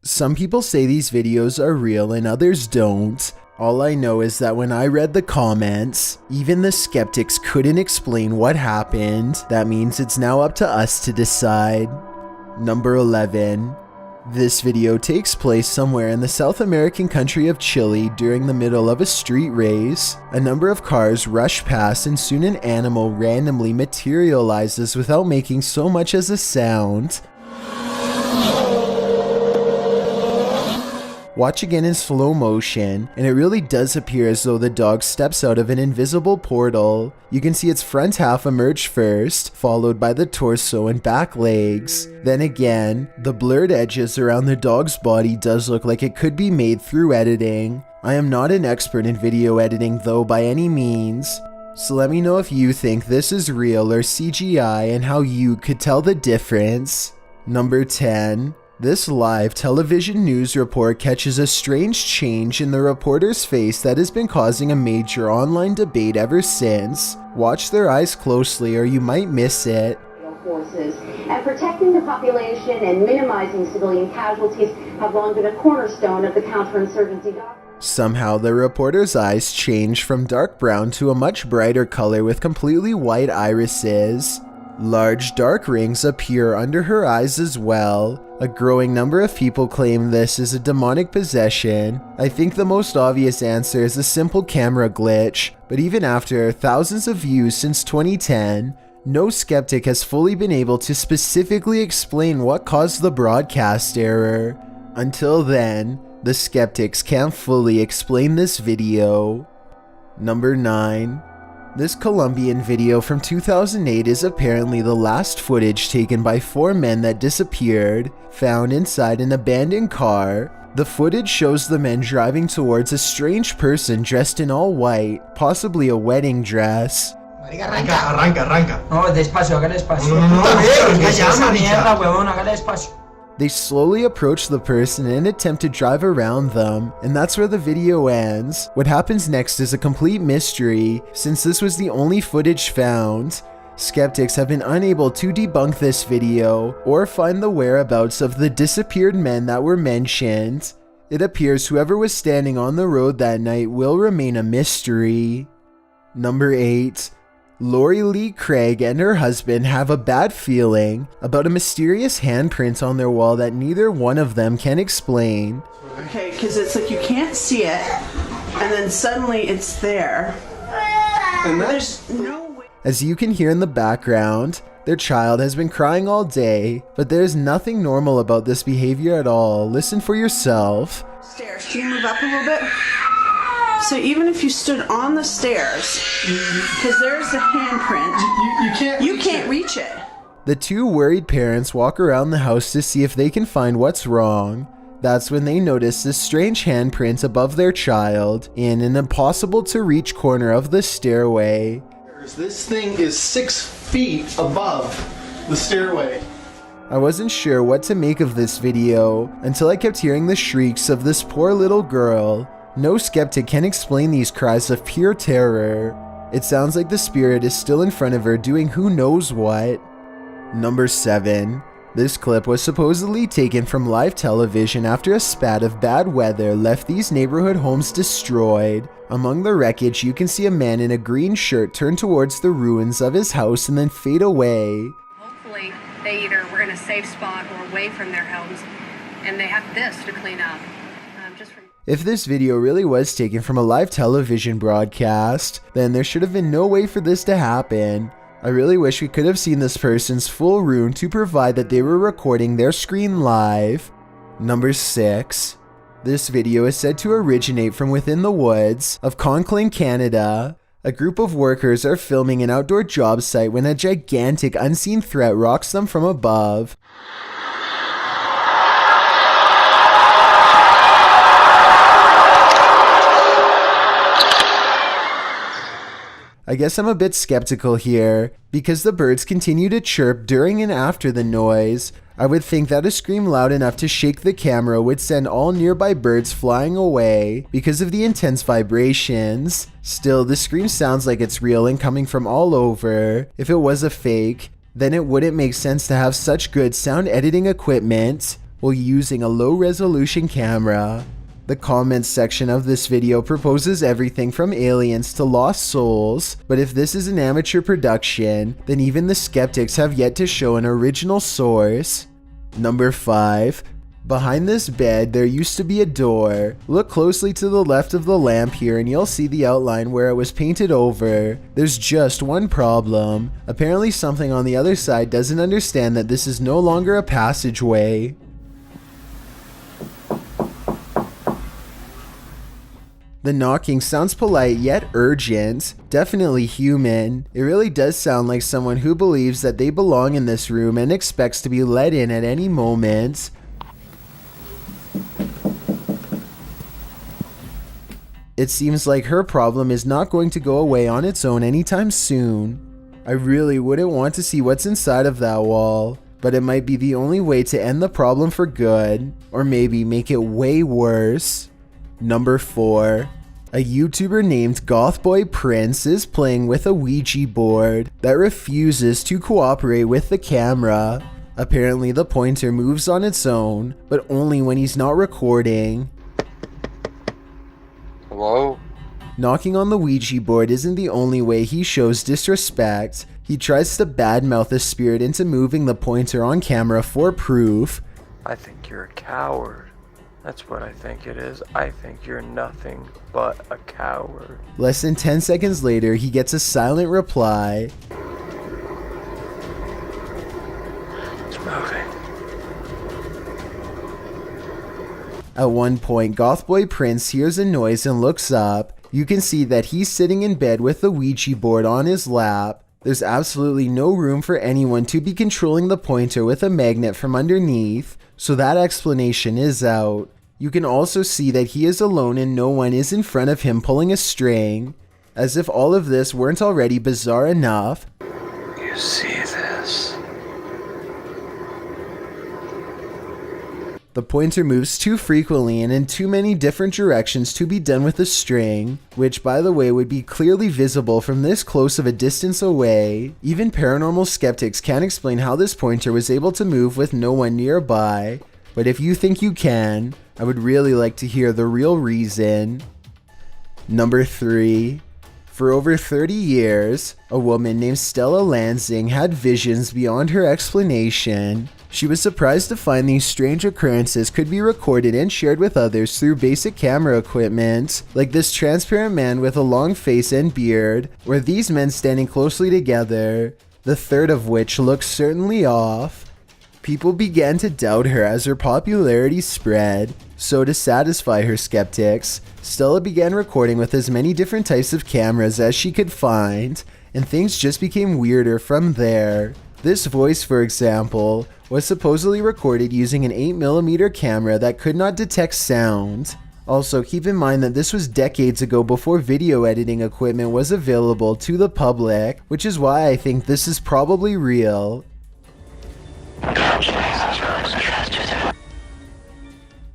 Some people say these videos are real and others don't. All I know is that when I read the comments, even the skeptics couldn't explain what happened. That means it's now up to us to decide. Number 11. This video takes place somewhere in the South American country of Chile during the middle of a street race. A number of cars rush past and soon an animal randomly materializes without making so much as a sound. Watch again in slow motion, and it really does appear as though the dog steps out of an invisible portal. You can see its front half emerge first, followed by the torso and back legs. Then again, the blurred edges around the dog's body does look like it could be made through editing. I am not an expert in video editing though by any means, so let me know if you think this is real or CGI and how you could tell the difference. Number 10. This live television news report catches a strange change in the reporter's face that has been causing a major online debate ever since. Watch their eyes closely or you might miss it. Forces and protecting the population and minimizing civilian casualties have long been a cornerstone of the counterinsurgency doctrine. Somehow the reporter's eyes change from dark brown to a much brighter color with completely white irises. Large dark rings appear under her eyes as well. A growing number of people claim this is a demonic possession. I think the most obvious answer is a simple camera glitch, but even after thousands of views since 2010, no skeptic has fully been able to specifically explain what caused the broadcast error. Until then, the skeptics can't fully explain this video. Number 9. This Colombian video from 2008 is apparently the last footage taken by 4 men that disappeared, found inside an abandoned car. The footage shows the men driving towards a strange person dressed in all white, possibly a wedding dress. Arranca. No, despacio, hágale despacio. Hágale despacio. They slowly approach the person and attempt to drive around them, and that's where the video ends. What happens next is a complete mystery, since this was the only footage found. Skeptics have been unable to debunk this video, or find the whereabouts of the disappeared men that were mentioned. It appears whoever was standing on the road that night will remain a mystery. Number 8. Lori Lee Craig and her husband have a bad feeling about a mysterious handprint on their wall that neither one of them can explain. Okay, because it's like you can't see it, and then suddenly it's there. And there's no way. As you can hear in the background, their child has been crying all day, but there's nothing normal about this behavior at all. Listen for yourself. Stairs, can you move up a little bit? So even if you stood on the stairs, because there's the handprint, you can't reach it. The two worried parents walk around the house to see if they can find what's wrong. That's when they notice this strange handprint above their child in an impossible to reach corner of the stairway. This thing is 6 feet above the stairway. I wasn't sure what to make of this video until I kept hearing the shrieks of this poor little girl. No skeptic can explain these cries of pure terror. It sounds like the spirit is still in front of her doing who knows what. Number 7. This clip was supposedly taken from live television after a spat of bad weather left these neighborhood homes destroyed. Among the wreckage, you can see a man in a green shirt turn towards the ruins of his house and then fade away. Hopefully, they either were in a safe spot or away from their homes, and they have this to clean up. If this video really was taken from a live television broadcast, then there should have been no way for this to happen. I really wish we could have seen this person's full room to provide that they were recording their screen live. Number 6. This video is said to originate from within the woods of Conclaim, Canada. A group of workers are filming an outdoor job site when a gigantic unseen threat rocks them from above. I guess I'm a bit skeptical here, because the birds continue to chirp during and after the noise. I would think that a scream loud enough to shake the camera would send all nearby birds flying away because of the intense vibrations. Still, the scream sounds like it's real and coming from all over. If it was a fake, then it wouldn't make sense to have such good sound editing equipment. while using a low-resolution camera. The comments section of this video proposes everything from aliens to lost souls, but if this is an amateur production, then even the skeptics have yet to show an original source. Number 5. Behind this bed, there used to be a door. Look closely to the left of the lamp here and you'll see the outline where it was painted over. There's just one problem. Apparently something on the other side doesn't understand that this is no longer a passageway. The knocking sounds polite yet urgent, definitely human. It really does sound like someone who believes that they belong in this room and expects to be let in at any moment. It seems like her problem is not going to go away on its own anytime soon. I really wouldn't want to see what's inside of that wall, but it might be the only way to end the problem for good, or maybe make it way worse. Number 4. A YouTuber named Gothboy Prince is playing with a Ouija board that refuses to cooperate with the camera. Apparently the pointer moves on its own, but only when he's not recording. Hello? Knocking on the Ouija board isn't the only way he shows disrespect. He tries to badmouth a spirit into moving the pointer on camera for proof. I think you're a coward. That's what I think it is. I think you're nothing but a coward. Less than 10 seconds later, he gets a silent reply. It's moving. At one point, Gothboy Prince hears a noise and looks up. You can see that he's sitting in bed with the Ouija board on his lap. There's absolutely no room for anyone to be controlling the pointer with a magnet from underneath, so that explanation is out. You can also see that he is alone and no one is in front of him pulling a string. As if all of this weren't already bizarre enough. You see this? The pointer moves too frequently and in too many different directions to be done with a string, which by the way would be clearly visible from this close of a distance away. Even paranormal skeptics can't explain how this pointer was able to move with no one nearby, but if you think you can, I would really like to hear the real reason. Number 3. For over 30 years, a woman named Stella Lansing had visions beyond her explanation. She was surprised to find these strange occurrences could be recorded and shared with others through basic camera equipment, like this transparent man with a long face and beard, or these men standing closely together, the third of which looks certainly off. People began to doubt her as her popularity spread, so to satisfy her skeptics, Stella began recording with as many different types of cameras as she could find, and things just became weirder from there. This voice, for example, was supposedly recorded using an 8mm camera that could not detect sound. Also, keep in mind that this was decades ago before video editing equipment was available to the public, which is why I think this is probably real.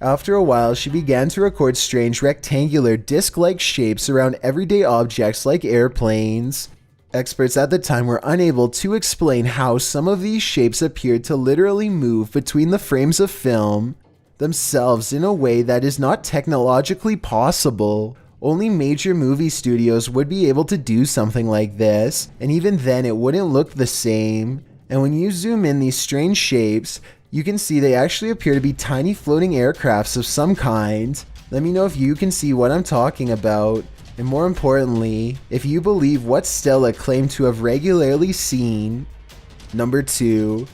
After a while, she began to record strange rectangular disc-like shapes around everyday objects like airplanes. Experts at the time were unable to explain how some of these shapes appeared to literally move between the frames of film themselves in a way that is not technologically possible. Only major movie studios would be able to do something like this, and even then it wouldn't look the same. And when you zoom in these strange shapes, you can see they actually appear to be tiny floating aircrafts of some kind. Let me know if you can see what I'm talking about. And more importantly, if you believe what Stella claimed to have regularly seen. Number 2.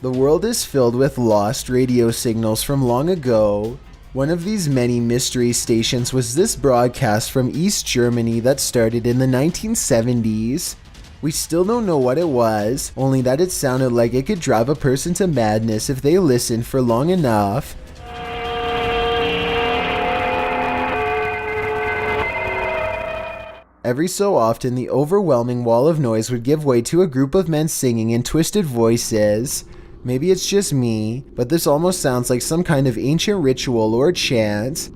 The world is filled with lost radio signals from long ago. One of these many mystery stations was this broadcast from East Germany that started in the 1970s. We still don't know what it was, only that it sounded like it could drive a person to madness if they listened for long enough. Every so often, the overwhelming wall of noise would give way to a group of men singing in twisted voices. Maybe it's just me, but this almost sounds like some kind of ancient ritual or chant.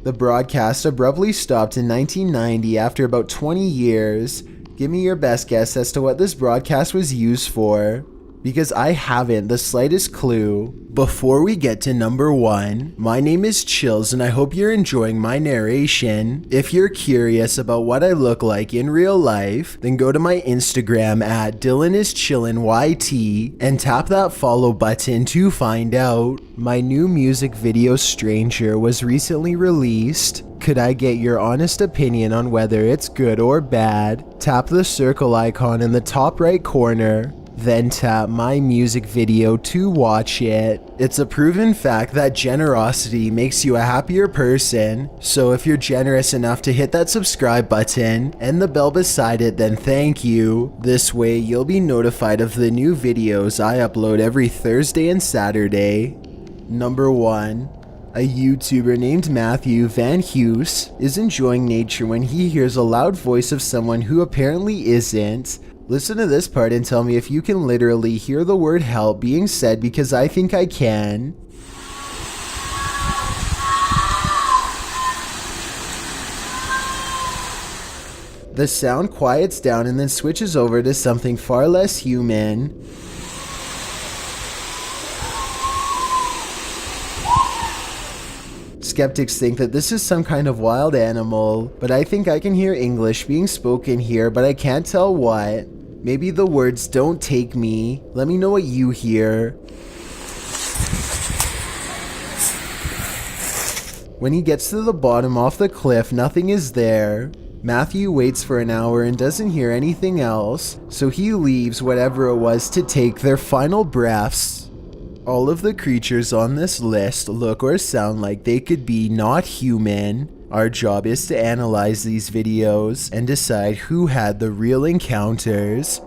The broadcast abruptly stopped in 1990 after about 20 years. Give me your best guess as to what this broadcast was used for, because I haven't the slightest clue. Before we get to number 1, my name is Chills and I hope you're enjoying my narration. If you're curious about what I look like in real life, then go to my Instagram at DylanIsChillinYT and tap that follow button to find out. My new music video Stranger was recently released. Could I get your honest opinion on whether it's good or bad? Tap the circle icon in the top right corner. Then tap my music video to watch it. It's a proven fact that generosity makes you a happier person, so if you're generous enough to hit that subscribe button and the bell beside it, then thank you. This way you'll be notified of the new videos I upload every Thursday and Saturday. Number 1. A YouTuber named Matthew Van Hughes is enjoying nature when he hears a loud voice of someone who apparently isn't. Listen to this part and tell me if you can literally hear the word help being said, because I think I can. The sound quiets down and then switches over to something far less human. Skeptics think that this is some kind of wild animal, but I think I can hear English being spoken here, but I can't tell what. Maybe the words "don't take me." Let me know what you hear. When he gets to the bottom off the cliff, nothing is there. Matthew waits for an hour and doesn't hear anything else, so he leaves whatever it was to take their final breaths. All of the creatures on this list look or sound like they could be not human. Our job is to analyze these videos and decide who had the real encounters.